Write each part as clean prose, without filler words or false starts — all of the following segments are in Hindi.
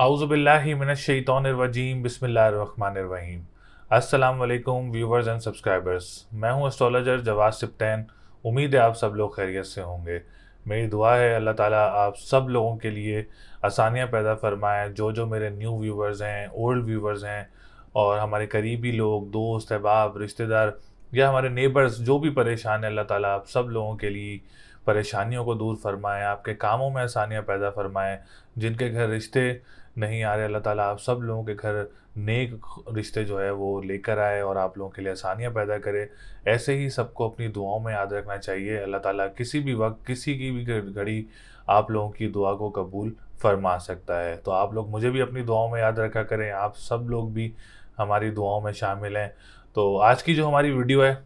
आउज़ुबिल्लाहि मिनश्शैतानिर्रजीम बिस्मिल्लाहिर्रहमानिर्रहीम। अस्सलाम वालेकुम व्यूवर्स एंड सब्सक्राइबर्स। मैं हूं एस्ट्रोलॉजर जवाद सिप्तैन। उम्मीद है आप सब लोग खैरियत से होंगे। मेरी दुआ है अल्लाह ताला आप सब लोगों के लिए आसानियां पैदा फरमाए। जो जो मेरे न्यू व्यूवर्स हैं, ओल्ड व्यूवर्स हैं और हमारे करीबी लोग, दोस्त अहबाब, रिश्तेदार या हमारे नेबर्स जो भी परेशान है, अल्लाह ताला आप सब लोगों के लिए परेशानियों को दूर फरमाएँ, आपके कामों में आसानियाँ पैदा फरमाएँ। जिनके घर रिश्ते नहीं आ रहे, अल्लाह ताला आप सब लोगों के घर नेक रिश्ते जो है वो लेकर आए और आप लोगों के लिए आसानियाँ पैदा करे। ऐसे ही सबको अपनी दुआओं में याद रखना चाहिए। अल्लाह ताला किसी भी वक्त किसी की भी घड़ी आप लोगों की दुआ को कबूल फरमा सकता है। तो आप लोग मुझे भी अपनी दुआओं में याद रखा करें, आप सब लोग भी हमारी दुआओं में शामिल हैं। तो आज की जो हमारी वीडियो है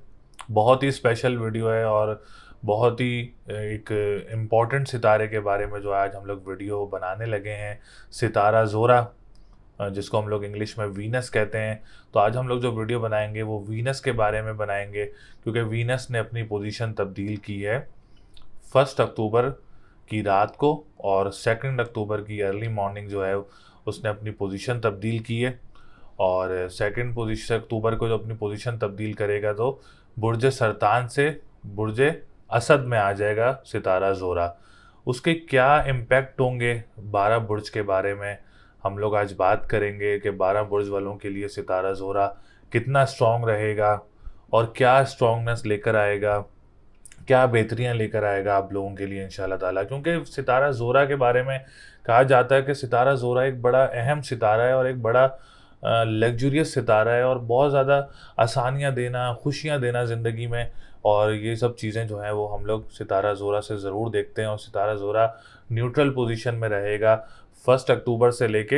बहुत ही स्पेशल वीडियो है और बहुत ही एक इम्पॉर्टेंट सितारे के बारे में जो आज हम लोग वीडियो बनाने लगे हैं। सितारा ज़ोरा, जिसको हम लोग इंग्लिश में वीनस कहते हैं। तो आज हम लोग जो वीडियो बनाएंगे वो वीनस के बारे में बनाएंगे, क्योंकि वीनस ने अपनी पोजीशन तब्दील की है 1 अक्टूबर की रात को, और 2 अक्टूबर की अर्ली मॉर्निंग जो है उसने अपनी पोजीशन तब्दील की है। और 2 अक्टूबर को जो अपनी पोजीशन तब्दील करेगा तो बुर्ज सरतान से बुर्ज असद में आ जाएगा सितारा ज़ोरा। उसके क्या इम्पैक्ट होंगे 12 बुर्ज के बारे में हम लोग आज बात करेंगे कि 12 बुर्ज वालों के लिए सितारा ज़ोरा कितना स्ट्रॉन्ग रहेगा और क्या स्ट्रॉन्गनेस लेकर आएगा, क्या बेहतरियाँ लेकर आएगा आप लोगों के लिए इंशाल्लाह ताला। क्योंकि सितारा ज़ोरा के बारे में कहा जाता है कि सितारा ज़ोरा एक बड़ा अहम सितारा है और एक बड़ा लग्जूरियस सितारा है और बहुत ज़्यादा आसानियाँ देना, खुशियाँ देना ज़िंदगी में। और ये सब चीज़ें जो हैं वो हम लोग सितारा ज़ोरा से ज़रूर देखते हैं। और सितारा ज़ोरा न्यूट्रल पोजीशन में रहेगा 1 अक्टूबर से लेके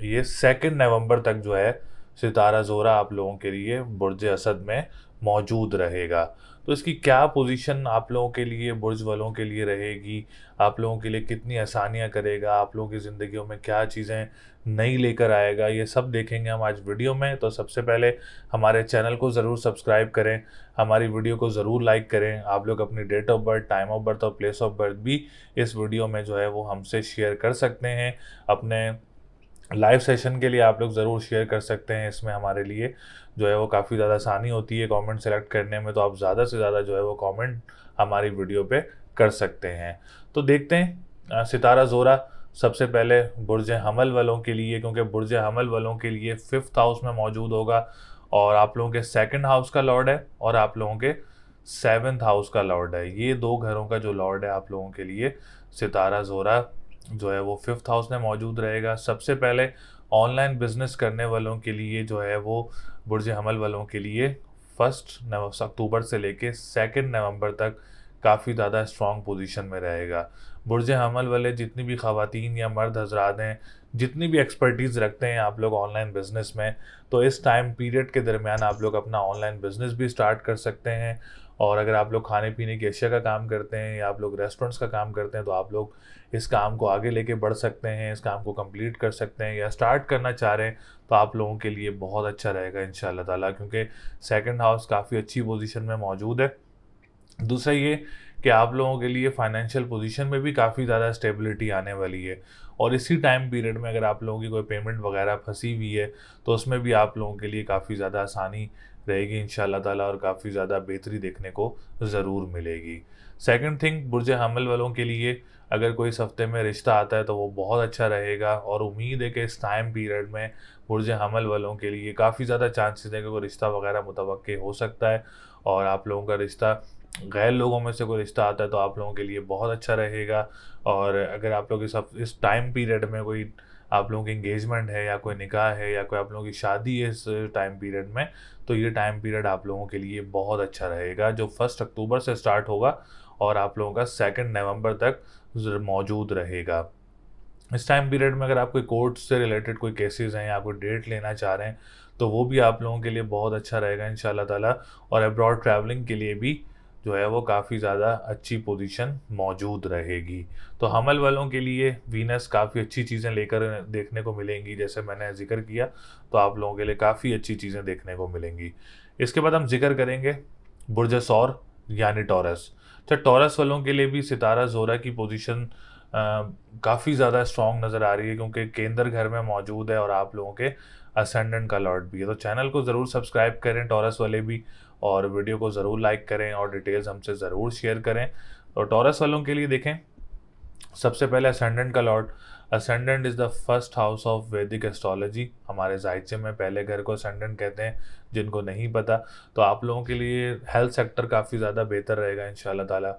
ये 2 नवंबर तक जो है सितारा ज़ोरा आप लोगों के लिए बुर्ज असद में मौजूद रहेगा। तो इसकी क्या पोजीशन आप लोगों के लिए, बुर्ज वालों के लिए रहेगी, आप लोगों के लिए कितनी आसानियाँ करेगा, आप लोगों की ज़िंदगियों में क्या चीज़ें नई लेकर आएगा, ये सब देखेंगे हम आज वीडियो में। तो सबसे पहले हमारे चैनल को ज़रूर सब्सक्राइब करें, हमारी वीडियो को ज़रूर लाइक करें। आप लोग अपनी date of birth, time of birth और प्लेस ऑफ बर्थ भी इस वीडियो में जो है वो हमसे शेयर कर सकते हैं। अपने लाइव सेशन के लिए आप लोग ज़रूर शेयर कर सकते हैं। इसमें हमारे लिए जो है वो काफ़ी ज़्यादा आसानी होती है कमेंट सेलेक्ट करने में। तो आप ज़्यादा से ज़्यादा जो है वो कमेंट हमारी वीडियो पे कर सकते हैं। तो देखते हैं सितारा ज़ोरा सबसे पहले बुर्ज हमल वालों के लिए, क्योंकि बुर्ज हमल वालों के लिए 5th हाउस में मौजूद होगा और आप लोगों के 2nd हाउस का लॉर्ड है और आप लोगों के 7th हाउस का लॉर्ड है। ये दो घरों का जो लॉर्ड है आप लोगों के लिए सितारा ज़ोरा जो है वो 5th हाउस में मौजूद रहेगा। सबसे पहले ऑनलाइन बिजनेस करने वालों के लिए जो है वो बुर्ज हमल वालों के लिए 1 अक्टूबर से लेके 2 नवंबर तक काफ़ी ज़्यादा स्ट्रॉन्ग पोजीशन में रहेगा। बुर्ज हमल वाले जितनी भी ख़वातीन या मर्द हजरात हैं, जितनी भी एक्सपर्टीज़ रखते हैं आप लोग ऑनलाइन बिजनेस में, तो इस टाइम पीरियड के दरमियान आप लोग अपना ऑनलाइन बिजनेस भी स्टार्ट कर सकते हैं। और अगर आप लोग खाने पीने की अशिया का काम करते हैं या आप लोग रेस्टोरेंट्स का काम करते हैं तो आप लोग इस काम को आगे लेके बढ़ सकते हैं, इस काम को कंप्लीट कर सकते हैं, या स्टार्ट करना चाह रहे हैं तो आप लोगों के लिए बहुत अच्छा रहेगा इंशाल्लाह ताला, क्योंकि 2nd हाउस काफ़ी अच्छी पोजीशन में मौजूद है। दूसरा ये कि आप लोगों के लिए फाइनेंशियल पोजीशन में भी काफ़ी ज़्यादा स्टेबिलिटी आने वाली है। और इसी टाइम पीरियड में अगर आप लोगों की कोई पेमेंट वगैरह फंसी हुई है तो उसमें भी आप लोगों के लिए काफ़ी ज़्यादा आसानी रहेगी इंशाल्लाह ताला और काफ़ी ज़्यादा बेहतरी देखने को ज़रूर मिलेगी। सेकंड थिंग, बुर्ज हमल वालों के लिए अगर कोई इस हफ्ते में रिश्ता आता है तो वो बहुत अच्छा रहेगा और उम्मीद है कि इस टाइम पीरियड में बुर्ज हमल वालों के लिए काफ़ी ज़्यादा चांसेस है कि कोई रिश्ता वगैरह मुतवक्के हो सकता है। और आप लोगों का रिश्ता गैर लोगों में से कोई रिश्ता आता है तो आप लोगों के लिए बहुत अच्छा रहेगा। और अगर आप लोग इस टाइम पीरियड में कोई आप लोगों की इंगेजमेंट है या कोई निकाह है या कोई आप लोगों की शादी है इस टाइम पीरियड में, तो ये टाइम पीरियड आप लोगों के लिए बहुत अच्छा रहेगा, जो 1 अक्टूबर से स्टार्ट होगा और आप लोगों का 2 नवंबर तक मौजूद रहेगा। इस टाइम पीरियड में अगर आप कोई कोर्ट से रिलेटेड कोई केसेस हैं या कोई डेट लेना चाह रहे हैं तो वो भी आप लोगों के लिए बहुत अच्छा रहेगा इंशाल्लाह ताला। और अब्रॉड ट्रैवलिंग के लिए भी जो है वो काफ़ी ज़्यादा अच्छी पोजीशन मौजूद रहेगी। तो हमल वालों के लिए वीनस काफ़ी अच्छी चीज़ें लेकर देखने को मिलेंगी, जैसे मैंने जिक्र किया। तो आप लोगों के लिए काफ़ी अच्छी चीज़ें देखने को मिलेंगी। इसके बाद हम जिक्र करेंगे बुर्ज सौर यानी टॉरस। तो टॉरस वालों के लिए भी सितारा ज़ोरा की पोजीशन काफ़ी ज़्यादा स्ट्रॉन्ग नज़र आ रही है, क्योंकि केंद्र घर में मौजूद है और आप लोगों के असेंडेंट का लॉर्ड भी है। तो चैनल को ज़रूर सब्सक्राइब करें टॉरस वाले भी, और वीडियो को ज़रूर लाइक करें और डिटेल्स हमसे ज़रूर शेयर करें। और टॉरस वालों के लिए देखें, सबसे पहले असेंडेंट का Lord, ascendant is the first house of वैदिक एस्ट्रोलॉजी। हमारे जायचे में पहले घर को असेंडेंट कहते हैं, जिनको नहीं पता। तो आप लोगों के लिए हेल्थ सेक्टर काफ़ी ज़्यादा बेहतर रहेगा इंशाल्लाह ताला।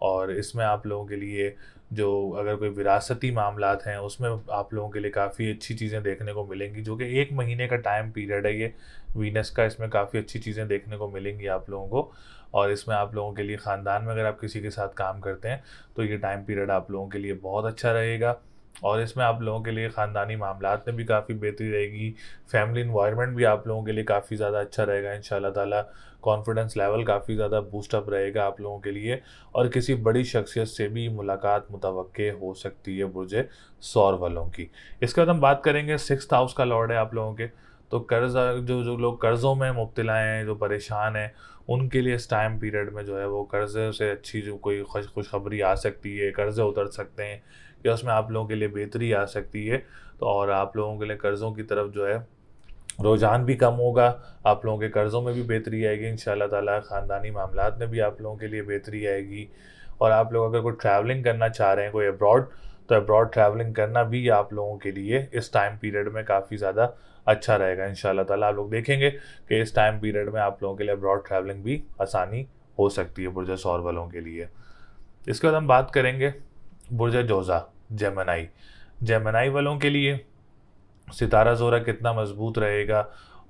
और इसमें आप लोगों के लिए जो अगर कोई विरासती मामलात हैं उसमें आप लोगों के लिए काफ़ी अच्छी चीज़ें देखने को मिलेंगी, जो कि 1 महीने का टाइम पीरियड है ये वीनस का। इसमें काफ़ी अच्छी चीज़ें देखने को मिलेंगी आप लोगों को। और इसमें आप लोगों के लिए ख़ानदान में अगर आप किसी के साथ काम करते हैं तो ये टाइम पीरियड आप लोगों के लिए बहुत अच्छा रहेगा। और इसमें आप लोगों के लिए ख़ानदानी मामलात में भी काफ़ी बेहतरी रहेगी। फैमिली इन्वायरमेंट भी आप लोगों के लिए काफ़ी ज़्यादा अच्छा रहेगा इंशाल्लाह ताला। कॉन्फिडेंस लेवल काफ़ी ज़्यादा बूस्टअप रहेगा आप लोगों के लिए। और किसी बड़ी शख्सियत से भी मुलाकात मुतवक्के हो सकती है बुर्ज सौर वालों की। इसके बाद हम बात करेंगे, 6th हाउस का लॉर्ड है आप लोगों के। तो कर्ज, जो जो लोग कर्ज़ों में मुब्तला हैं, जो परेशान हैं, उनके लिए इस टाइम पीरियड में जो है वो कर्ज़े से अच्छी जो कोई खुशखबरी आ सकती है, कर्ज़े उतर सकते हैं, या उसमें आप लोगों के लिए बेहतरी आ सकती है। तो और आप लोगों के लिए कर्ज़ों की तरफ जो है रुझान भी कम होगा, आप लोगों के कर्ज़ों में भी बेहतरी आएगी इंशाल्लाह ताला। ख़ानदानी मामलात में भी आप लोगों के लिए बेहतरी आएगी। और आप लोग अगर कोई ट्रैवलिंग करना चाह रहे हैं, कोई अब्रॉड, तो अब्रॉड ट्रैवलिंग करना भी आप लोगों के लिए इस टाइम पीरियड में काफ़ी ज़्यादा अच्छा रहेगा इंशाल्लाह ताला। आप लोग देखेंगे कि इस टाइम पीरियड में आप लोगों के लिए अब्रॉड ट्रैवलिंग भी आसानी हो सकती है बुर्ज सौर वालों के लिए। इसके बाद हम बात करेंगे बुर्ज जोज़ा, जेमिनी। जेमिनी वालों के लिए सितारा ज़ोरा कितना मजबूत रहेगा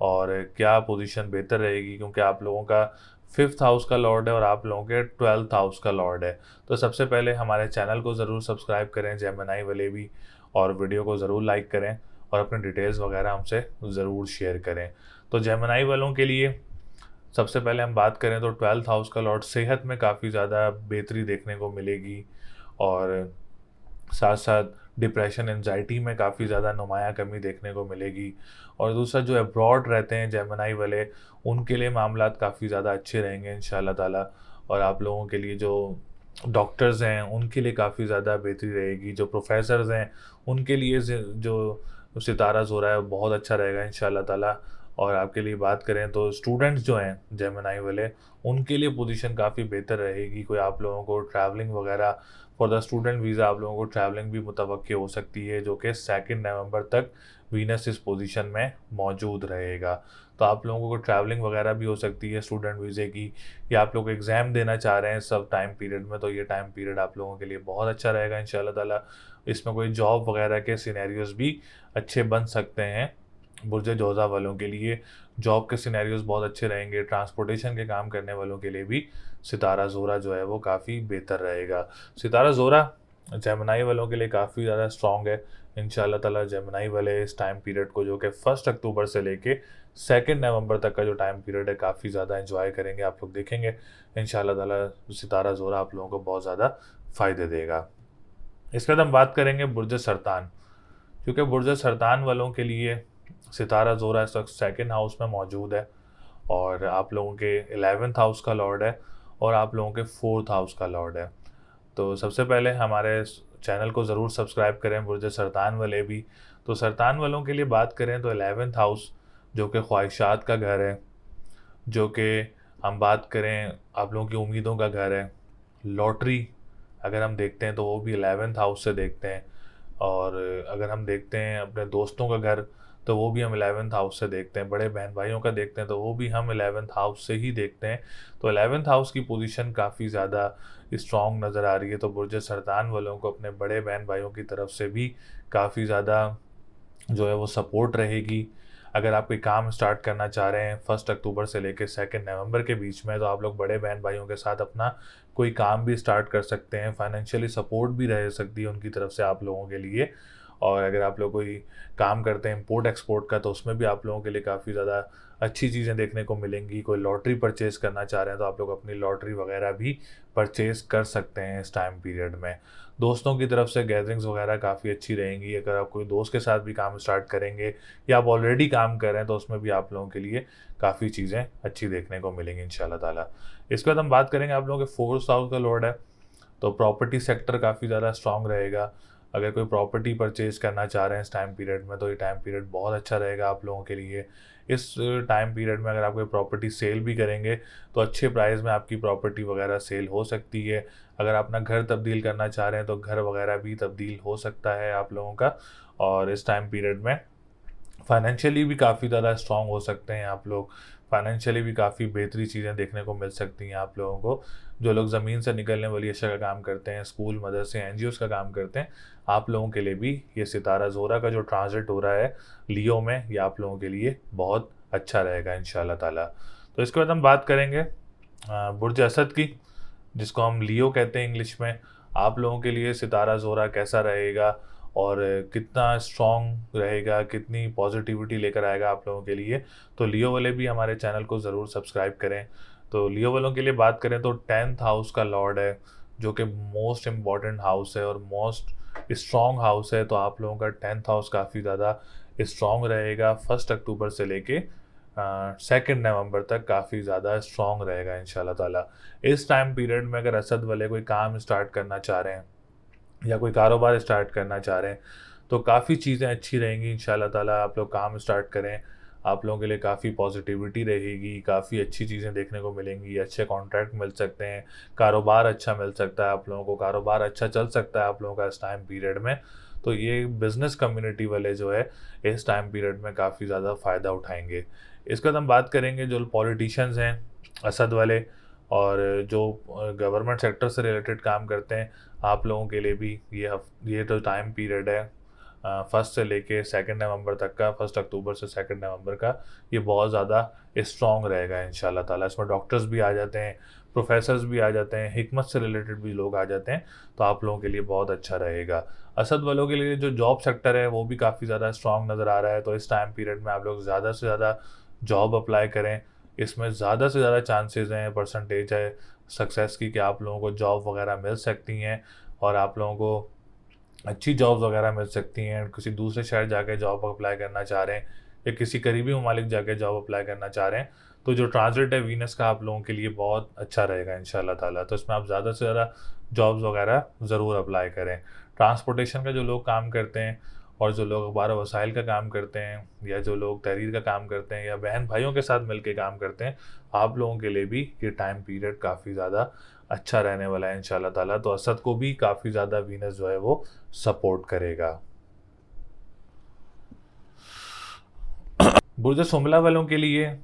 और क्या पोजीशन बेहतर रहेगी, क्योंकि आप लोगों का 5th हाउस का लॉर्ड है और आप लोगों के 12th हाउस का लॉर्ड है। तो सबसे पहले हमारे चैनल को ज़रूर सब्सक्राइब करें जेमिनी वाले भी, और वीडियो को ज़रूर लाइक करें और अपने डिटेल्स वगैरह हमसे ज़रूर शेयर करें। तो जेमिनी वालों के लिए सबसे पहले हम बात करें तो 12th हाउस का लॉर्ड, सेहत में काफ़ी ज़्यादा बेहतरी देखने को मिलेगी। और साथ साथ डिप्रेशन एंजाइटी में काफ़ी ज़्यादा नुमाया कमी देखने को मिलेगी। और दूसरा, जो अब्रॉड रहते हैं जेमिनी वाले, उनके लिए मामलात काफ़ी ज़्यादा अच्छे रहेंगे इंशाल्लाह ताला। और आप लोगों के लिए जो डॉक्टर्स हैं उनके लिए काफ़ी ज़्यादा बेहतरी रहेगी। जो प्रोफेसर्स हैं उनके लिए जो सितारा ज़ोरा है बहुत अच्छा रहेगा इंशाल्लाह ताला। और आपके लिए बात करें तो स्टूडेंट्स जो हैं जेमिनी वाले, उनके लिए पोजीशन काफ़ी बेहतर रहेगी। कोई आप लोगों को ट्रैवलिंग वगैरह फॉर द स्टूडेंट वीज़ा, आप लोगों को ट्रैवलिंग भी मुतवक्के हो सकती है, जो कि 2 नवंबर तक वीनस इस पोजीशन में मौजूद रहेगा। तो आप लोगों को ट्रैवलिंग वगैरह भी हो सकती है स्टूडेंट वीज़े की, या आप लोग एग्ज़ाम देना चाह रहे हैं सब टाइम पीरियड में, तो ये टाइम पीरियड आप लोगों के लिए बहुत अच्छा रहेगा इंशाल्लाह ताला। इसमें कोई जॉब वगैरह के सिनेरियोज़ भी अच्छे बन सकते हैं बुर्ज जोज़ा वालों के लिए। जॉब के सिनेरियोज़ बहुत अच्छे रहेंगे। ट्रांसपोर्टेशन के काम करने वालों के लिए भी सितारा ज़ोरा जो है वो काफ़ी बेहतर रहेगा। सितारा ज़ोरा जेमिनी वालों के लिए काफ़ी ज़्यादा स्ट्रॉन्ग है इंशाल्लाह ताला। जेमिनी वाले इस टाइम पीरियड को, जो कि 1 अक्टूबर से लेके 2 नवंबर तक का जो टाइम पीरियड है, काफ़ी ज़्यादा एंजॉय करेंगे। आप लोग देखेंगे इंशाल्लाह ताला सितारा ज़ोरा आप लोगों को बहुत ज़्यादा फ़ायदे देगा। इसके बाद हम बात करेंगे बुर्ज सरतान, क्योंकि बुर्ज सरतान वालों के लिए सितारा ज़ोरा इस वक्त 2nd हाउस में मौजूद है और आप लोगों के 11th हाउस का लॉर्ड है और आप लोगों के 4th हाउस का लॉर्ड है। तो सबसे पहले हमारे चैनल को ज़रूर सब्सक्राइब करें बुर्ज सरतान वाले भी। तो सरतान वालों के लिए बात करें तो 11th हाउस, जो कि ख्वाहिशात का घर है, जो कि हम बात करें आप लोगों की उम्मीदों का घर है। लॉटरी अगर हम देखते हैं तो वो भी 11th हाउस से देखते हैं। और अगर हम देखते हैं अपने दोस्तों का घर, तो वो भी हम 11th हाउस से देखते हैं। बड़े बहन भाइयों का देखते हैं तो वो भी हम 11th हाउस से ही देखते हैं। तो 11th हाउस की पोजीशन काफ़ी ज़्यादा स्ट्रॉन्ग नज़र आ रही है। तो बुर्ज सरतान वालों को अपने बड़े बहन भाइयों की तरफ से भी काफ़ी ज़्यादा जो है वो सपोर्ट रहेगी। अगर आप कोई काम स्टार्ट करना चाह रहे हैं 1 अक्टूबर से लेकर 2 नवंबर के बीच में, तो आप लोग बड़े बहन भाइयों के साथ अपना कोई काम भी स्टार्ट कर सकते हैं। फाइनेंशियली सपोर्ट भी रह सकती है उनकी तरफ से आप लोगों के लिए। और अगर आप लोग कोई काम करते हैं इम्पोर्ट एक्सपोर्ट का, तो उसमें भी आप लोगों के लिए काफ़ी ज़्यादा अच्छी चीज़ें देखने को मिलेंगी। कोई लॉटरी परचेज़ करना चाह रहे हैं तो आप लोग अपनी लॉटरी वगैरह भी परचेज़ कर सकते हैं इस टाइम पीरियड में। दोस्तों की तरफ से गैदरिंग्स वगैरह काफ़ी अच्छी रहेंगी। अगर आप कोई दोस्त के साथ भी काम स्टार्ट करेंगे या आप ऑलरेडी काम कर रहे हैं, तो उसमें भी आप लोगों के लिए काफ़ी चीज़ें अच्छी देखने को मिलेंगी इंशाल्लाह ताला। इसके बाद हम बात करेंगे आप लोगों के 4th हाउस का लॉर्ड है। तो प्रॉपर्टी सेक्टर काफ़ी ज़्यादा स्ट्रांग रहेगा। अगर कोई प्रॉपर्टी परचेज़ करना चाह रहे हैं इस टाइम पीरियड में, तो ये टाइम पीरियड बहुत अच्छा रहेगा आप लोगों के लिए। इस टाइम पीरियड में अगर आप कोई प्रॉपर्टी सेल भी करेंगे तो अच्छे प्राइस में आपकी प्रॉपर्टी वगैरह सेल हो सकती है। अगर आप अपना घर तब्दील करना चाह रहे हैं तो घर वगैरह भी तब्दील हो सकता है आप लोगों का। और इस टाइम पीरियड में फाइनेंशियली भी काफ़ी ज़्यादा स्ट्रांग हो सकते हैं आप लोग। फाइनेंशियली भी काफ़ी बेहतरी चीज़ें देखने को मिल सकती हैं आप लोगों को। जो लोग ज़मीन से निकलने वाली अशिया का काम करते हैं, स्कूल, मदरसे, एनजीओज़ का काम करते हैं, आप लोगों के लिए भी ये सितारा ज़ोरा का जो ट्रांजिट हो रहा है लियो में, ये आप लोगों के लिए बहुत अच्छा रहेगा इंशाल्लाह ताला। तो इसके बाद हम बात करेंगे बुर्ज असद की, जिसको हम लियो कहते हैं इंग्लिश में। आप लोगों के लिए सितारा ज़ोरा कैसा रहेगा और कितना स्ट्रॉन्ग रहेगा, कितनी पॉजिटिविटी लेकर आएगा आप लोगों के लिए। तो लियो वाले भी हमारे चैनल को ज़रूर सब्सक्राइब करें। तो लियो वालों के लिए बात करें तो 10th हाउस का लॉर्ड है, जो कि मोस्ट इम्पॉर्टेंट हाउस है और मोस्ट स्ट्रॉन्ग हाउस है। तो आप लोगों का 10th हाउस काफ़ी ज़्यादा स्ट्रॉन्ग रहेगा। 1 अक्टूबर से लेके 2 नवंबर तक काफ़ी ज़्यादा स्ट्रॉन्ग रहेगा इंशाल्लाह ताला। इस टाइम पीरियड में अगर असद वाले कोई काम स्टार्ट करना चाह रहे हैं या कोई कारोबार स्टार्ट करना चाह रहे हैं तो काफ़ी चीज़ें अच्छी रहेंगी इंशाल्लाह ताला। आप लोग काम स्टार्ट करें, आप लोगों के लिए काफ़ी पॉजिटिविटी रहेगी, काफ़ी अच्छी चीज़ें देखने को मिलेंगी, अच्छे कॉन्ट्रैक्ट मिल सकते हैं, कारोबार अच्छा मिल सकता है आप लोगों को, कारोबार अच्छा चल सकता है आप लोगों का इस टाइम पीरियड में। तो ये बिज़नेस कम्युनिटी वाले जो है इस टाइम पीरियड में काफ़ी ज़्यादा फ़ायदा उठाएंगे। इसके बाद हम बात करेंगे जो पॉलिटिशियंस हैं असद वाले और जो गवर्नमेंट सेक्टर से रिलेटेड काम करते हैं, आप लोगों के लिए भी ये जो टाइम पीरियड है 1 से लेके 2 नवंबर तक का, 1 अक्टूबर से 2 नवंबर का, ये बहुत ज़्यादा स्ट्रॉन्ग रहेगा इंशाल्लाह ताला। इसमें डॉक्टर्स भी आ जाते हैं, प्रोफेसर्स भी आ जाते हैं, हिकमत से रिलेटेड भी लोग आ जाते हैं। तो आप लोगों के लिए बहुत अच्छा रहेगा। असद वालों के लिए जो जॉब सेक्टर है वो भी काफ़ी ज़्यादा स्ट्रॉन्ग नज़र आ रहा है। तो इस टाइम पीरियड में आप लोग ज़्यादा से ज़्यादा जॉब अप्लाई करें। इसमें ज़्यादा से ज़्यादा चांसेस हैं, परसेंटेज है सक्सेस की, कि आप लोगों को जॉब वगैरह मिल सकती हैं और आप लोगों को अच्छी जॉब्स वगैरह मिल सकती हैं। किसी दूसरे शहर जाके जॉब अप्लाई करना चाह रहे हैं या किसी करीबी ममालिक जाके जॉब अप्लाई करना चाह रहे हैं तो जो ट्रांजिट है वीनस का आप लोगों के लिए बहुत अच्छा रहेगा इंशाल्लाह ताला। तो इसमें आप ज़्यादा से ज़्यादा जॉब्स वगैरह ज़रूर अप्लाई करें। ट्रांसपोर्टेशन का जो लोग काम करते हैं और जो लोग अखबार वसाइल का काम करते हैं या जो लोग तहरीर का काम करते हैं या बहन भाइयों के साथ मिलकर काम करते हैं, आप लोगों के लिए भी ये टाइम पीरियड काफ़ी ज़्यादा अच्छा रहने वाला है इंशाल्लाह ताला। तो असद को भी काफ़ी ज़्यादा वीनस जो है वो सपोर्ट करेगा। बुर्ज सुमला वालों के लिए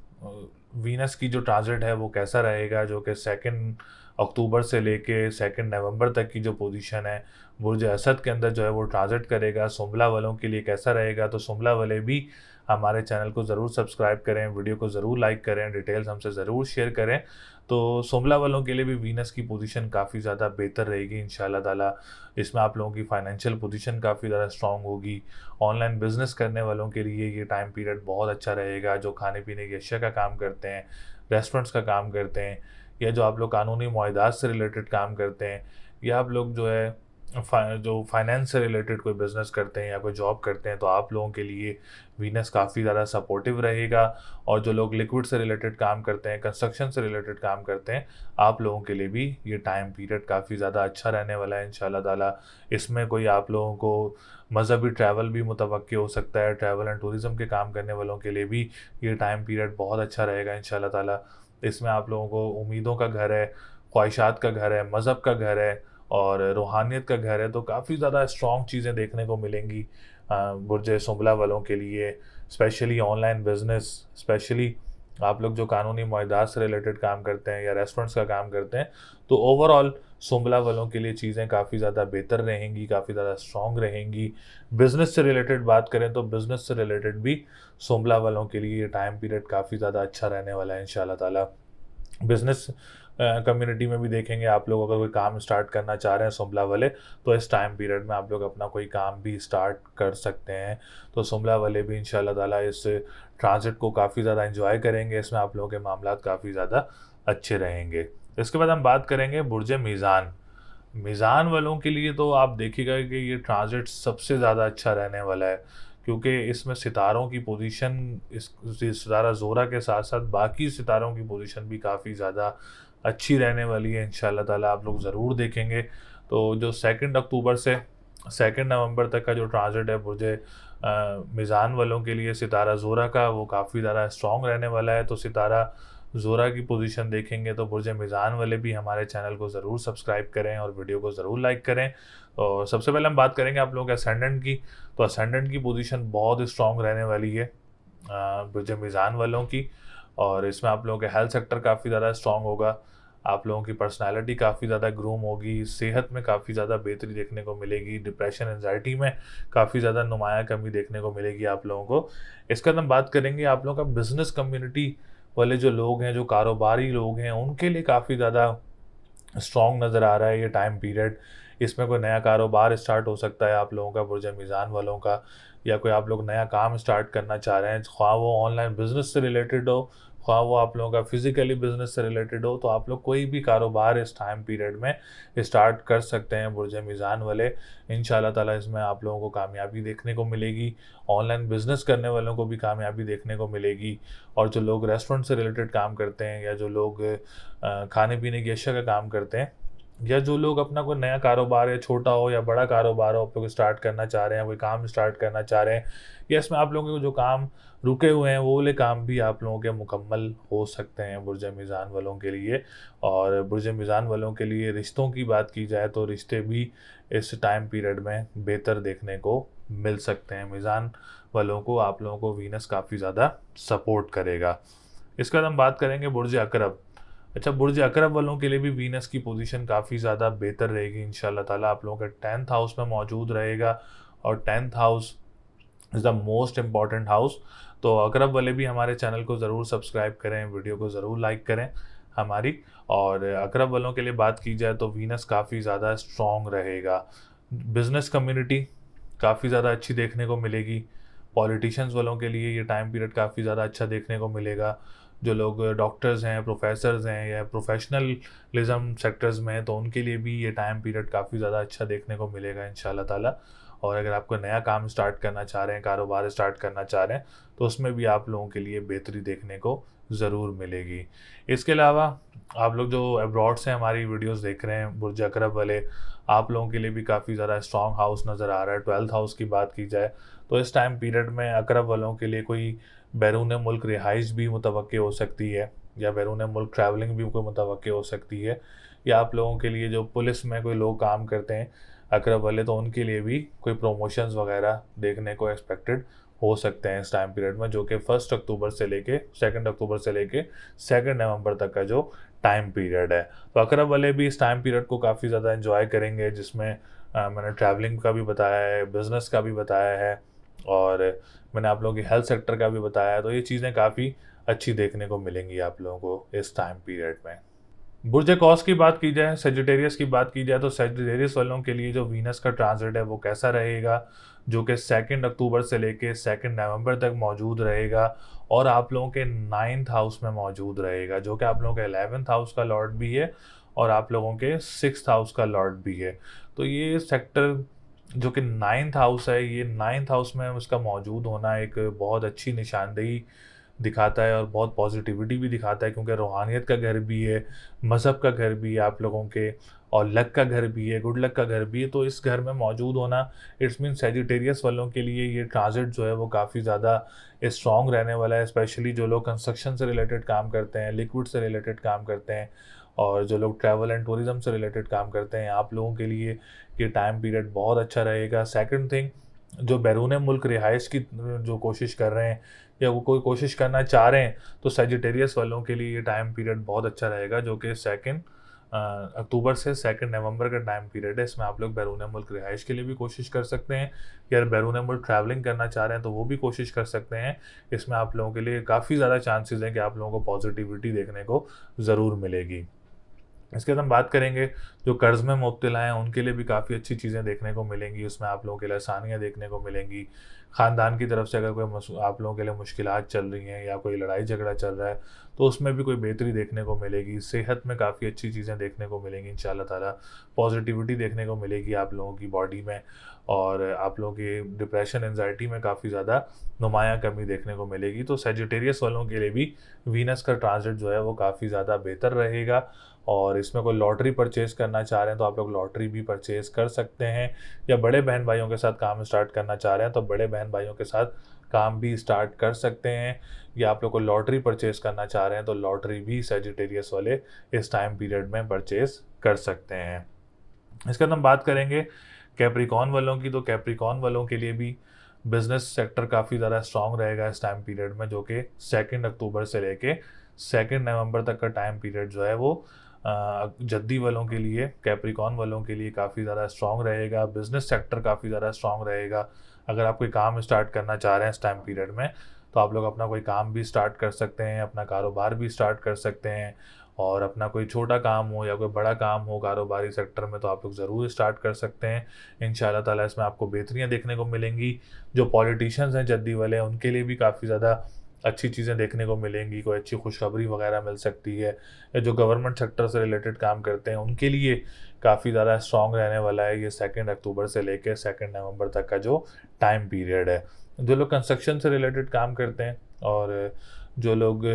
वीनस की जो ट्रांजिट है वो कैसा रहेगा, जो कि 2 अक्टूबर से लेके 2 नवंबर तक की जो पोजीशन है बुर्ज असद के अंदर जो है वो ट्रांजिट करेगा। सुमला वालों के लिए कैसा रहेगा, तो सुमला वाले भी हमारे चैनल को ज़रूर सब्सक्राइब करें, वीडियो को ज़रूर लाइक करें, डिटेल्स हमसे ज़रूर शेयर करें। तो सुमला वालों के लिए भी वीनस की पोजीशन काफ़ी ज़्यादा बेहतर रहेगी इंशाल्लाह ताला। इसमें आप लोगों की फाइनेंशियल पोजीशन काफ़ी ज़्यादा स्ट्रांग होगी। ऑनलाइन बिजनेस करने वालों के लिए ये टाइम पीरियड बहुत अच्छा रहेगा। जो खाने पीने की अशिया का काम करते हैं, रेस्टोरेंट्स का काम करते हैं, या जो आप लोग कानूनी मुआहदात से रिलेटेड काम करते हैं, या आप लोग जो है जो फाइनेंस से रिलेटेड कोई बिज़नेस करते हैं या कोई जॉब करते हैं, तो आप लोगों के लिए वीनस काफ़ी ज़्यादा सपोर्टिव रहेगा। और जो लोग लिक्विड से रिलेटेड काम करते हैं, कंस्ट्रक्शन से रिलेटेड काम करते हैं, आप लोगों के लिए भी ये टाइम पीरियड काफ़ी ज़्यादा अच्छा रहने वाला है इंशाल्लाह ताला। इसमें कोई आप लोगों को मज़हबी ट्रैवल भी मुतवक्की हो सकता है। ट्रैवल एंड टूरिज़्म के काम करने वालों के लिए भी ये टाइम पीरियड बहुत अच्छा रहेगा इंशाल्लाह ताला। इसमें आप लोगों को उम्मीदों का घर है, ख्वाहिशात का घर है, मज़हब का घर है और रूहानियत का घर है। तो काफ़ी ज़्यादा स्ट्रॉन्ग चीज़ें देखने को मिलेंगी बुर्ज सुमला वालों के लिए। स्पेशली ऑनलाइन बिज़नेस, स्पेशली आप लोग जो कानूनी मुआहदात से रिलेटेड काम करते हैं या रेस्टोरेंट्स का काम करते हैं, तो ओवरऑल सुमला वालों के लिए चीज़ें काफ़ी ज़्यादा बेहतर रहेंगी, काफ़ी ज़्यादा स्ट्रॉन्ग रहेंगी। बिज़नेस से रिलेटेड बात करें तो बिज़नेस से रिलेटेड भी सुमला वालों के लिए ये टाइम पीरियड काफ़ी ज़्यादा अच्छा रहने वाला है इंशाल्लाह ताला। बिज़नेस कम्युनिटी में भी देखेंगे, आप लोग अगर कोई काम स्टार्ट करना चाह रहे हैं सुमला वाले, तो इस टाइम पीरियड में आप लोग अपना कोई काम भी स्टार्ट कर सकते हैं। तो सुमला वाले भी इंशाल्लाह ताला इस ट्रांजिट को काफ़ी ज़्यादा एंजॉय करेंगे। इसमें आप लोगों के मामलात काफ़ी ज़्यादा अच्छे रहेंगे। इसके बाद हम बात करेंगे बुर्ज मीज़ान। मीज़ान वालों के लिए तो आप देखिएगा कि ये ट्रांजिट सबसे ज़्यादा अच्छा रहने वाला है, क्योंकि इसमें सितारों की पोजीशन इस सितारा ज़ोरा के साथ साथ बाकी सितारों की पोजीशन भी काफ़ी ज़्यादा अच्छी रहने वाली है इंशाल्लाह ताला, आप लोग ज़रूर देखेंगे। तो जो 2 अक्टूबर से 2 नवंबर तक का जो ट्रांजिट है बुर्ज मीज़ान वालों के लिए सितारा ज़ोरा का, वो काफ़ी ज़्यादा स्ट्रॉन्ग रहने वाला है। तो सितारा ज़ोरा की पोजीशन देखेंगे तो बुर्ज मीज़ान वाले भी हमारे चैनल को ज़रूर सब्सक्राइब करें और वीडियो को ज़रूर लाइक करें। और सबसे पहले हम बात करेंगे आप लोगों के असेंडेंट की। तो असेंडेंट की पोजीशन बहुत स्ट्रॉन्ग रहने वाली है बुर्ज मीज़ान वालों की, और इसमें आप लोगों के हेल्थ सेक्टर काफ़ी ज़्यादा स्ट्रॉन्ग होगा। आप लोगों की पर्सनालिटी काफ़ी ज़्यादा ग्रूम होगी, सेहत में काफ़ी ज़्यादा बेहतरी देखने को मिलेगी, डिप्रेशन एंजाइटी में काफ़ी ज़्यादा नुमाया कमी देखने को मिलेगी आप लोगों को। इसके बाद हम बात करेंगे आप लोगों का बिज़नेस कम्युनिटी वाले जो लोग हैं, जो कारोबारी लोग हैं, उनके लिए काफ़ी ज़्यादा स्ट्रॉन्ग नज़र आ रहा है ये टाइम पीरियड। इसमें कोई नया कारोबार स्टार्ट हो सकता है आप लोगों का, बुर्ज मीज़ान वालों का, या कोई आप लोग नया काम स्टार्ट करना चाह रहे हैं, ख्वाह वो ऑनलाइन बिजनेस से रिलेटेड हो, ख्वाह वो आप लोगों का फिजिकली बिजनेस से रिलेटेड हो, तो आप लोग कोई भी कारोबार इस टाइम पीरियड में स्टार्ट कर सकते हैं बुर्ज मीज़ान वाले। इंशाल्लाह ताला इसमें आप लोगों को कामयाबी देखने को मिलेगी, ऑनलाइन बिजनेस करने वालों को भी कामयाबी देखने को मिलेगी। और जो लोग रेस्टोरेंट से रिलेटेड काम करते हैं, या जो लोग खाने पीने की अशिया का काम करते हैं, या जो लोग अपना कोई नया कारोबार है, छोटा हो या बड़ा कारोबार हो, आप लोग स्टार्ट करना चाह रहे हैं, कोई काम स्टार्ट करना चाह रहे हैं, या इसमें आप लोगों के जो काम रुके हुए हैं वो वाले काम भी आप लोगों के मुकम्मल हो सकते हैं बुर्ज मीज़ान वालों के लिए। और बुर्ज मीज़ान वालों के लिए रिश्तों की बात की जाए तो रिश्ते भी इस टाइम पीरियड में बेहतर देखने को मिल सकते हैं। मीज़ान वालों को, आप लोगों को वीनस काफ़ी ज़्यादा सपोर्ट करेगा। इसके बाद हम बात करेंगे बुर्ज अकरब। अच्छा, बुर्ज अकरब वालों के लिए भी वीनस की पोजीशन काफ़ी ज़्यादा बेहतर रहेगी इंशाल्लाह ताला। आप लोगों का 10th हाउस में मौजूद रहेगा, और 10th house is the most important house. तो अकरब वाले भी हमारे चैनल को ज़रूर सब्सक्राइब करें, वीडियो को ज़रूर लाइक करें हमारी। और अकरब वालों के लिए बात की जाए तो वीनस काफ़ी ज़्यादा स्ट्रॉन्ग रहेगा। बिज़नेस कम्युनिटी काफ़ी ज़्यादा अच्छी देखने को मिलेगी। पॉलिटिशियंस वालों के लिए ये टाइम पीरियड काफ़ी ज़्यादा अच्छा देखने को मिलेगा। जो लोग डॉक्टर्स हैं, प्रोफेसर्स हैं, या प्रोफेशनलिज्म सेक्टर्स में हैं, तो उनके लिए भी ये टाइम पीरियड काफ़ी ज़्यादा अच्छा देखने को मिलेगा इंशाल्लाह ताला। और अगर आप कोई नया काम स्टार्ट करना चाह रहे हैं, कारोबार स्टार्ट करना चाह रहे हैं, तो उसमें भी आप लोगों के लिए बेहतरी देखने को ज़रूर मिलेगी। इसके अलावा आप लोग जो अब्रॉड से हमारी वीडियोस देख रहे हैं बुर्ज अकरब वाले, आप लोगों के लिए भी काफ़ी ज़्यादा स्ट्रॉन्ग हाउस नज़र आ रहा है। 12th हाउस की बात की जाए तो इस टाइम पीरियड में अकरब वालों के लिए कोई बैरून मुल्क रिहाइश भी मुतवक्के हो सकती है, या बैरून मुल्क ट्रैवलिंग भी कोई मुतवक्के हो सकती है, या आप लोगों के लिए जो पुलिस में कोई लोग काम करते हैं अकरब वाले, तो उनके लिए भी कोई प्रमोशंस वगैरह देखने को एक्सपेक्टेड हो सकते हैं इस टाइम पीरियड में, जो कि 1 अक्टूबर से लेके 2 अक्टूबर से लेके 2 नवंबर तक का जो टाइम पीरियड है। तो अकरब वाले भी इस टाइम पीरियड को काफ़ी ज़्यादा एंजॉय करेंगे, जिसमें मैंने ट्रैवलिंग का भी बताया है, बिज़नेस का भी बताया है, और मैंने आप लोगों की हेल्थ सेक्टर का भी बताया है। तो ये चीज़ें काफ़ी अच्छी देखने को मिलेंगी आप लोगों को इस टाइम पीरियड में। बुर्ज कॉस की बात की जाए, सेजिटेरियस की बात की जाए, तो सेजिटेरियस वालों के लिए जो वीनस का ट्रांजिट है वो कैसा रहेगा, जो कि 2 अक्टूबर से लेके 2 नवंबर तक मौजूद रहेगा, और आप लोगों के 9th हाउस में मौजूद रहेगा, जो कि आप लोगों के 11th हाउस का लॉर्ड भी है, और आप लोगों के 6th हाउस का लॉर्ड भी है। तो ये सेक्टर जो कि 9th हाउस है, ये 9th हाउस में उसका मौजूद होना एक बहुत अच्छी निशानदेही दिखाता है, और बहुत पॉजिटिविटी भी दिखाता है, क्योंकि रूहानियत का घर भी है, मज़हब का घर भी है आप लोगों के, और लक का घर भी है, गुड लक का घर भी है। तो इस घर में मौजूद होना, इट्स मीन सेजिटेरियस वालों के लिए ये ट्रांजिट जो है वो काफ़ी ज़्यादा स्ट्रॉन्ग रहने वाला है। स्पेशली जो लोग कंस्ट्रक्शन से रिलेटेड काम करते हैं, लिक्विड से रिलेटेड काम करते हैं, और जो लोग ट्रैवल एंड टूरिज़्म से रिलेटेड काम करते हैं, आप लोगों के लिए ये टाइम पीरियड बहुत अच्छा रहेगा। सेकंड थिंग, जो बैरून मुल्क रिहाइश की जो कोशिश कर रहे हैं, या वो कोई कोशिश करना चाह रहे हैं, तो सेजिटेरियस वालों के लिए ये टाइम पीरियड बहुत अच्छा रहेगा, जो कि 2 अक्टूबर से 2 नवंबर का टाइम पीरियड है। इसमें आप लोग बैरून मुल्क रिहाइश के लिए भी कोशिश कर सकते हैं, या बैरून मुल्क ट्रैवलिंग करना चाह रहे हैं तो वो भी कोशिश कर सकते हैं। इसमें आप लोगों के लिए काफ़ी ज़्यादा चांसेस हैं कि आप लोगों को पॉजिटिविटी देखने को ज़रूर मिलेगी। इसके बाद हम बात करेंगे जो कर्ज़ में मुब्तला हैं, उनके लिए भी काफ़ी अच्छी चीज़ें देखने को मिलेंगी। उसमें आप लोगों के लिए आसानियाँ देखने को मिलेंगी। ख़ानदान की तरफ से अगर कोई आप लोगों के लिए मुश्किलात चल रही हैं, या कोई लड़ाई झगड़ा चल रहा है, तो उसमें भी कोई बेहतरी देखने को मिलेगी। सेहत में काफ़ी अच्छी चीज़ें देखने को मिलेंगी इंशाल्लाह ताला। पॉजिटिविटी देखने को मिलेगी आप लोगों की बॉडी में। और आप लोगों की डिप्रेशन एंजाइटी में काफ़ी ज़्यादा नुमायाँ कमी देखने को मिलेगी। तो सेजिटेरियस वालों के लिए भी वीनस का ट्रांजिट जो है वो काफ़ी ज़्यादा बेहतर रहेगा। और इसमें कोई लॉटरी परचेज़ करना चाह रहे हैं तो आप लोग लॉटरी भी परचेज़ कर सकते हैं, या बड़े बहन भाइयों के साथ काम स्टार्ट करना चाह रहे हैं तो बड़े बहन भाइयों के साथ काम भी स्टार्ट कर सकते हैं, या आप लोग को लॉटरी परचेज़ करना चाह रहे हैं तो लॉटरी भी सेजिटेरियस वाले इस टाइम पीरियड में परचेज़ कर सकते हैं। इसके बाद हम बात करेंगे कैप्रिकॉन वालों की। तो कैप्रिकॉन वालों के लिए भी बिजनेस सेक्टर काफ़ी ज़्यादा स्ट्रांग रहेगा इस टाइम पीरियड में, जो कि 2 अक्टूबर से लेके 2 नवंबर तक का टाइम पीरियड जो है वो जद्दी वालों के लिए, कैप्रिकॉन वालों के लिए काफ़ी ज़्यादा स्ट्रांग रहेगा। बिजनेस सेक्टर काफ़ी ज़्यादा स्ट्रांग रहेगा। अगर आप कोई काम स्टार्ट करना चाह रहे हैं इस टाइम पीरियड में तो आप लोग अपना कोई काम भी स्टार्ट कर सकते हैं, अपना कारोबार भी स्टार्ट कर सकते हैं। और अपना कोई छोटा काम हो या कोई बड़ा काम हो कारोबारी सेक्टर में तो आप लोग ज़रूर स्टार्ट कर सकते हैं। इंशाल्लाह ताला इसमें आपको बेहतरियाँ देखने को मिलेंगी। जो पॉलिटिशियंस हैं जद्दी वाले, उनके लिए भी काफ़ी ज़्यादा अच्छी चीज़ें देखने को मिलेंगी, कोई अच्छी खुशखबरी वगैरह मिल सकती है। या जो गवर्नमेंट सेक्टर से रिलेटेड काम करते हैं उनके लिए काफ़ी ज़्यादा स्ट्रॉन्ग रहने वाला है ये 2 अक्टूबर से लेकर 2 नवंबर तक का जो टाइम पीरियड है। जो लोग कंस्ट्रक्शन से रिलेटेड काम करते हैं, और जो लोग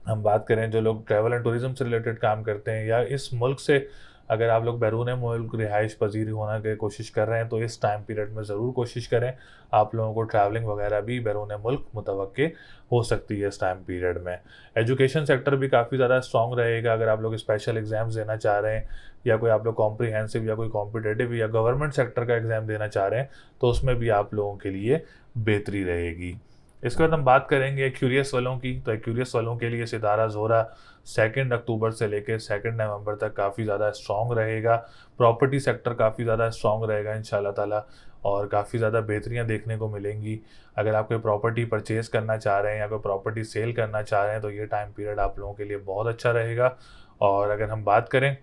हम बात करें जो लोग ट्रैवल एंड टूरिज़्म से रिलेटेड काम करते हैं, या इस मुल्क से अगर आप लोग बैरून मुल्क रिहाइश पजीर होने की कोशिश कर रहे हैं तो इस टाइम पीरियड में ज़रूर कोशिश करें। आप लोगों को ट्रैवलिंग वगैरह भी बैरून मुल्क मुतवक्के हो सकती है इस टाइम पीरियड में। एजुकेशन सेक्टर भी काफ़ी ज़्यादा स्ट्रॉन्ग रहेगा। अगर आप लोग स्पेशल एग्ज़ाम्स देना चाह रहे हैं, या कोई आप लोग कॉम्प्रिहेंसिव या कोई कॉम्पिटेटिव या गवर्नमेंट सेक्टर का एग्ज़ाम देना चाह रहे हैं तो उसमें भी आप लोगों के लिए बेहतरी रहेगी। इसके बाद हम बात करेंगे एक्यूरियस वालों की। तो एक्यूरियस वालों के लिए सितारा ज़ोरा 2 अक्टूबर से लेकर 2 नवंबर तक काफ़ी ज़्यादा स्ट्रॉन्ग रहेगा। प्रॉपर्टी सेक्टर काफ़ी ज़्यादा स्ट्रॉन्ग रहेगा इंशाल्लाह ताला, और काफ़ी ज़्यादा बेहतरियाँ देखने को मिलेंगी। अगर आप कोई प्रॉपर्टी परचेज़ करना चाह रहे हैं या कोई प्रॉपर्टी सेल करना चाह रहे हैं तो ये टाइम पीरियड आप लोगों के लिए बहुत अच्छा रहेगा। और अगर हम बात करें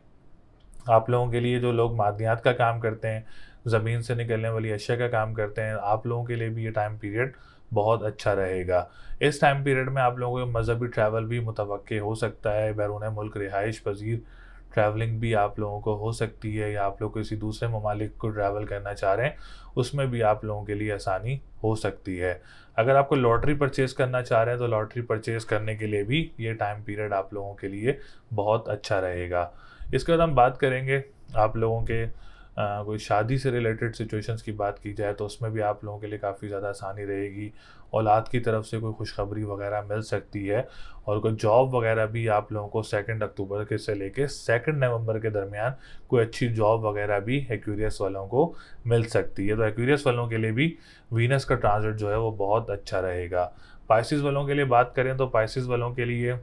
आप लोगों के लिए जो लोग मादनियात का काम करते हैं, ज़मीन से निकलने वाली अशिया का काम करते हैं, आप लोगों के लिए भी ये टाइम पीरियड बहुत अच्छा रहेगा। इस टाइम पीरियड में आप लोगों को मज़हबी ट्रैवल भी मुतवक्के हो सकता है। बैरून मुल्क रिहाइश पज़ीर ट्रैवलिंग भी आप लोगों को हो सकती है, या आप लोग किसी दूसरे ममालिक को ट्रैवल करना चाह रहे हैं उसमें भी आप लोगों के लिए आसानी हो सकती है। अगर आपको लॉटरी परचेज़ करना चाह रहे हैं तो लॉटरी परचेज़ करने के लिए भी ये टाइम पीरियड आप लोगों के लिए बहुत अच्छा रहेगा। इसके बाद हम बात करेंगे आप लोगों के कोई शादी से रिलेटेड सिचुएशंस की बात की जाए तो उसमें भी आप लोगों के लिए काफ़ी ज़्यादा आसानी रहेगी। औलाद की तरफ से कोई खुशखबरी वगैरह मिल सकती है, और कोई जॉब वगैरह भी आप लोगों को 2 अक्टूबर के से लेके 2 नवंबर के दरमियान कोई अच्छी जॉब वगैरह भी एक्यूरियस वालों को मिल सकती है। तो एक्यूरियस वालों के लिए भी वीनस का ट्रांजिट जो है वो बहुत अच्छा रहेगा। पाइसेस वालों के लिए बात करें तो पाइसेस वालों के लिए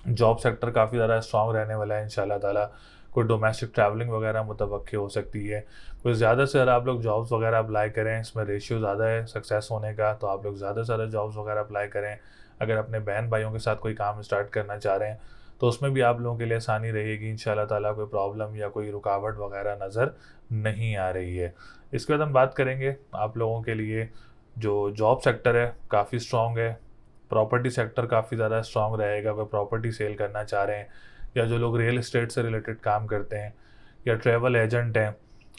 जॉब सेक्टर काफ़ी ज़्यादा स्ट्रॉन्ग रहने वाला है इंशाल्लाह ताला। कोई डोमेस्टिक ट्रैवलिंग वगैरह मुतवक्के हो सकती है। कोई ज़्यादा से ज़्यादा आप लोग जॉब्स वगैरह अप्लाई करें, इसमें रेशियो ज़्यादा है सक्सेस होने का, तो आप लोग ज़्यादा से ज़्यादा जॉब्स वगैरह अप्लाई करें। अगर अपने बहन भाइयों के साथ कोई काम स्टार्ट करना चाह रहे हैं तो उसमें भी आप लोगों के लिए आसानी रहेगी इंशाल्लाह ताला। कोई प्रॉब्लम या कोई रुकावट वगैरह नज़र नहीं आ रही है। इसके बाद हम बात करेंगे आप लोगों के लिए जो जॉब सेक्टर है काफ़ी स्ट्रॉन्ग है। प्रॉपर्टी सेक्टर काफ़ी ज़्यादा स्ट्रॉन्ग रहेगा। अगर प्रॉपर्टी सेल करना चाह रहे हैं, या जो लोग रियल एस्टेट से रिलेटेड काम करते हैं, या ट्रैवल एजेंट हैं,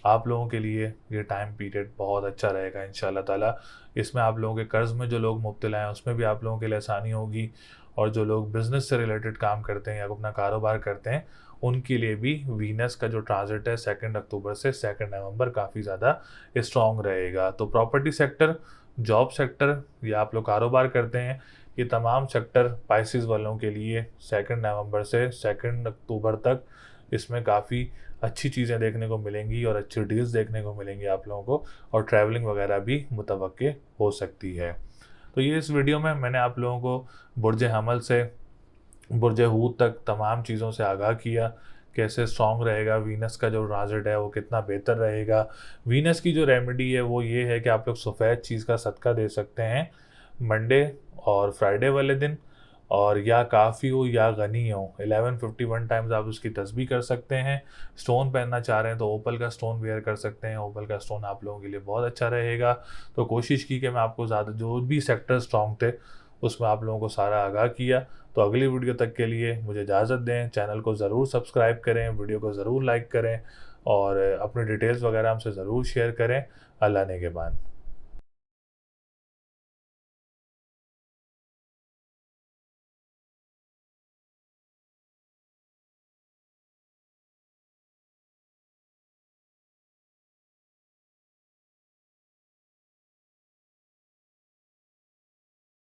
आप लोगों के लिए ये टाइम पीरियड बहुत अच्छा रहेगा इंशाल्लाह ताला। इसमें आप लोगों के कर्ज़ में जो लोग मुब्तला हैं उसमें भी आप लोगों के लिए आसानी होगी, और जो लोग बिज़नेस से रिलेटेड काम करते हैं या अपना कारोबार करते हैं उनके लिए भी वीनस का जो ट्रांजिट है 2 अक्टूबर से 2 नवंबर काफ़ी ज़्यादा स्ट्रॉन्ग रहेगा। तो प्रॉपर्टी सेक्टर, जॉब सेक्टर, या आप लोग कारोबार करते हैं, ये तमाम सेक्टर पाइसेस वालों के लिए 2 नवंबर से 2 अक्टूबर तक इसमें काफ़ी अच्छी चीज़ें देखने को मिलेंगी और अच्छी डील्स देखने को मिलेंगी आप लोगों को, और ट्रैवलिंग वगैरह भी मुतवक्के हो सकती है। तो ये इस वीडियो में मैंने आप लोगों को बुर्ज हमल से बुर्ज हूत तक तमाम चीज़ों से आगाह किया, कैसे स्ट्रॉन्ग रहेगा वीनस का जो ट्रांजिट है वो कितना बेहतर रहेगा। वीनस की जो रेमेडी है वो ये है कि आप लोग सफ़ेद चीज़ का सदका दे सकते हैं मंडे और फ्राइडे वाले दिन, और या काफ़ी हो या गनी हो 1151 टाइम्स आप उसकी तस्बीह कर सकते हैं। स्टोन पहनना चाह रहे हैं तो ओपल का स्टोन वेयर कर सकते हैं। ओपल का स्टोन आप लोगों के लिए बहुत अच्छा रहेगा। तो कोशिश की कि मैं आपको ज़्यादा जो भी सेक्टर स्ट्रॉन्ग थे उसमें आप लोगों को सारा आगाह किया। तो अगली वीडियो तक के लिए मुझे इजाज़त दें। चैनल को ज़रूर सब्सक्राइब करें, वीडियो को ज़रूर लाइक करें, और अपनी डिटेल्स वगैरह हमसे ज़रूर शेयर करें। अल्लाह ने के बाद।